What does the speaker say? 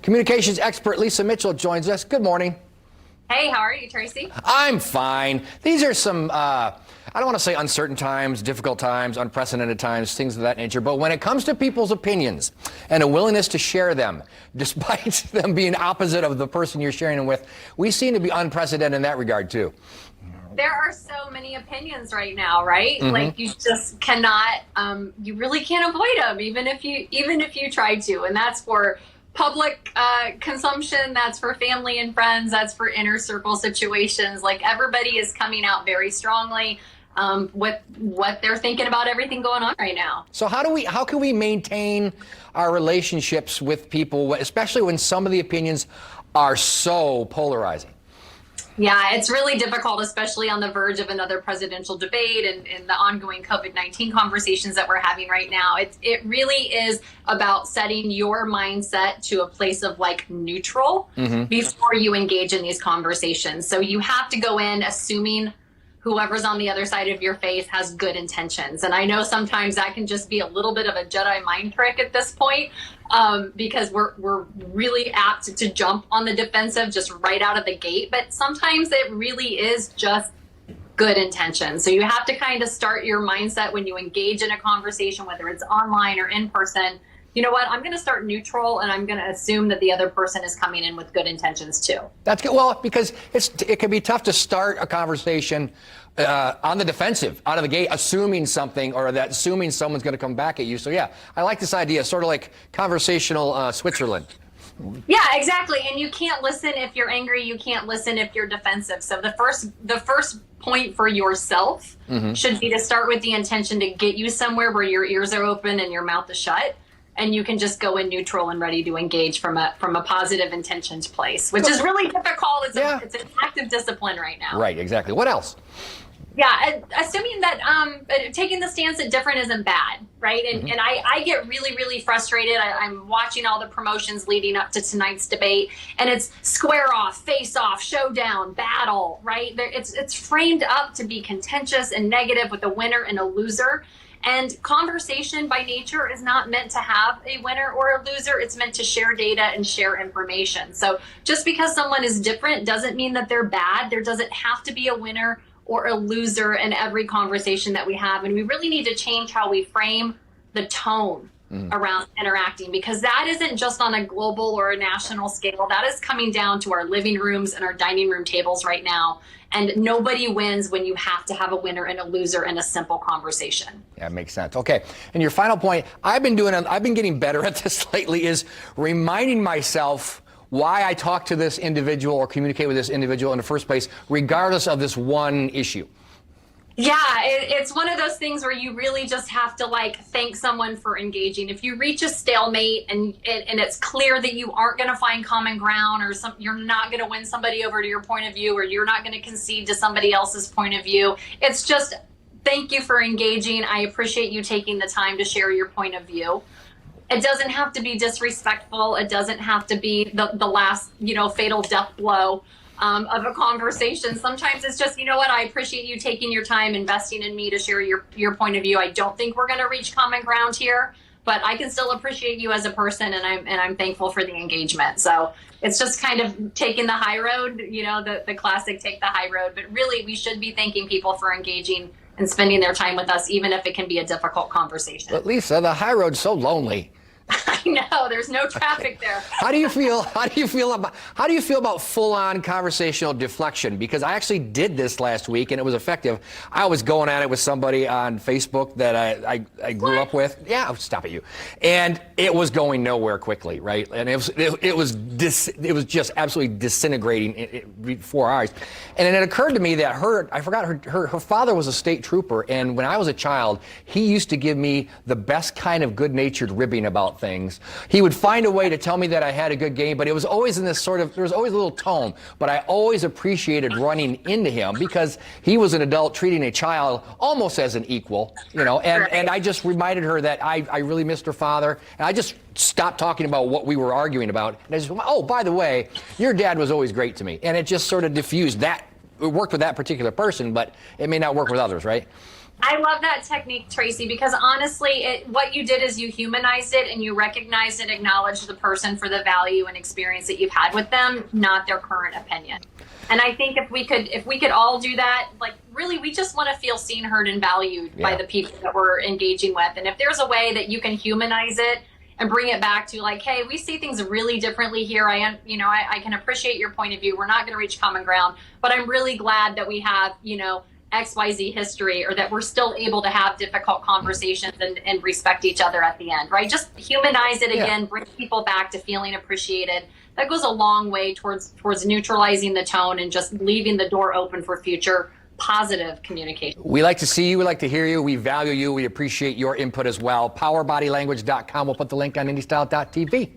Communications expert Lisa Mitchell joins us. Good morning. Hey, how are you, Tracy? I'm fine. These are some, I don't want to say uncertain times, difficult times, unprecedented times, things of that nature. But when it comes to people's opinions and a willingness to share them, despite them being opposite of the person you're sharing them with, we seem to be unprecedented in that regard, too. There are so many opinions right now, right? Like you just cannot, you really can't avoid them, even if you try to. And that's for public consumption, that's for family and friends, that's for inner circle situations. Like everybody is coming out very strongly with what they're thinking about everything going on right now. So how can we maintain our relationships with people, especially when some of the opinions are so polarizing? Yeah, it's really difficult, especially on the verge of another presidential debate and the ongoing COVID-19 conversations that we're having right now. It really is about setting your mindset to a place of like neutral before you engage in these conversations. So you have to go in assuming whoever's on the other side of your face has good intentions. And I know sometimes that can just be a little bit of a Jedi mind trick at this point, because we're really apt to jump on the defensive just right out of the gate. But sometimes it really is just good intentions. So you have to kind of start your mindset when you engage in a conversation, whether it's online or in person. You know what? I'm going to start neutral, and I'm going to assume that the other person is coming in with good intentions too. That's good. Well, because it can be tough to start a conversation on the defensive, out of the gate, assuming something, or that assuming someone's going to come back at you. So yeah, I like this idea, sort of like conversational Switzerland. Yeah, exactly. And you can't listen if you're angry. You can't listen if you're defensive. So the first point for yourself should be to start with the intention to get you somewhere where your ears are open and your mouth is shut. And you can just go in neutral and ready to engage from a positive intentions place, which is really difficult. It's an active discipline right now. Right, exactly. What else? Yeah, assuming that taking the stance that different isn't bad, right? And I get really, really frustrated. I'm watching all the promotions leading up to tonight's debate, and it's square off, face off, showdown, battle, right? It's framed up to be contentious and negative with a winner and a loser. And conversation by nature is not meant to have a winner or a loser. It's meant to share data and share information. So just because someone is different doesn't mean that they're bad. There doesn't have to be a winner or a loser in every conversation that we have. And we really need to change how we frame the tone around interacting, because that isn't just on a global or a national scale. That is coming down to our living rooms and our dining room tables right now. And nobody wins when you have to have a winner and a loser in a simple conversation. Yeah, makes sense. Okay. And your final point, I've been getting better at this lately, is reminding myself why I talk to this individual or communicate with this individual in the first place, regardless of this one issue. Yeah, it's one of those things where you really just have to thank someone for engaging. If you reach a stalemate and it's clear that you aren't going to find common ground, or you're not going to win somebody over to your point of view, or you're not going to concede to somebody else's point of view, it's just thank you for engaging. I appreciate you taking the time to share your point of view. It doesn't have to be disrespectful. It doesn't have to be the last, fatal death blow of a conversation. Sometimes it's just, you know what, I appreciate you taking your time, investing in me to share your point of view. I don't think we're going to reach common ground here, but I can still appreciate you as a person, and I'm thankful for the engagement. So it's just kind of taking the high road, the classic take the high road. But really, we should be thanking people for engaging and spending their time with us, even if it can be a difficult conversation. But Lisa, the high road's so lonely. I know, there's no traffic there. How do you feel about full-on conversational deflection? Because I actually did this last week and it was effective. I was going at it with somebody on Facebook that I grew up with. Yeah, I'll stop at you. And it was going nowhere quickly, right? And it was just absolutely disintegrating in 4 hours. And then it occurred to me that her father was a state trooper, and when I was a child, he used to give me the best kind of good-natured ribbing about things. He would find a way to tell me that I had a good game, but it was always in this there was always a little tone, but I always appreciated running into him because he was an adult treating a child almost as an equal, and I just reminded her that I really missed her father, and I just stopped talking about what we were arguing about, and I just went, oh, by the way, your dad was always great to me, and it just sort of diffused that. It worked with that particular person, but it may not work with others, right? I love that technique, Tracy, because honestly, what you did is you humanized it and you recognized and acknowledged the person for the value and experience that you've had with them, not their current opinion. And I think if we could all do that, like really, we just want to feel seen, heard, and valued by the people that we're engaging with. And if there's a way that you can humanize it and bring it back to like, hey, we see things really differently here. I can appreciate your point of view. We're not going to reach common ground, but I'm really glad that we have, XYZ history, or that we're still able to have difficult conversations and respect each other at the end, right? Just humanize it again, bring people back to feeling appreciated. That goes a long way towards neutralizing the tone and just leaving the door open for future positive communication. We like to see you. We like to hear you. We value you. We appreciate your input as well. Powerbodylanguage.com. We'll put the link on IndieStyle.tv.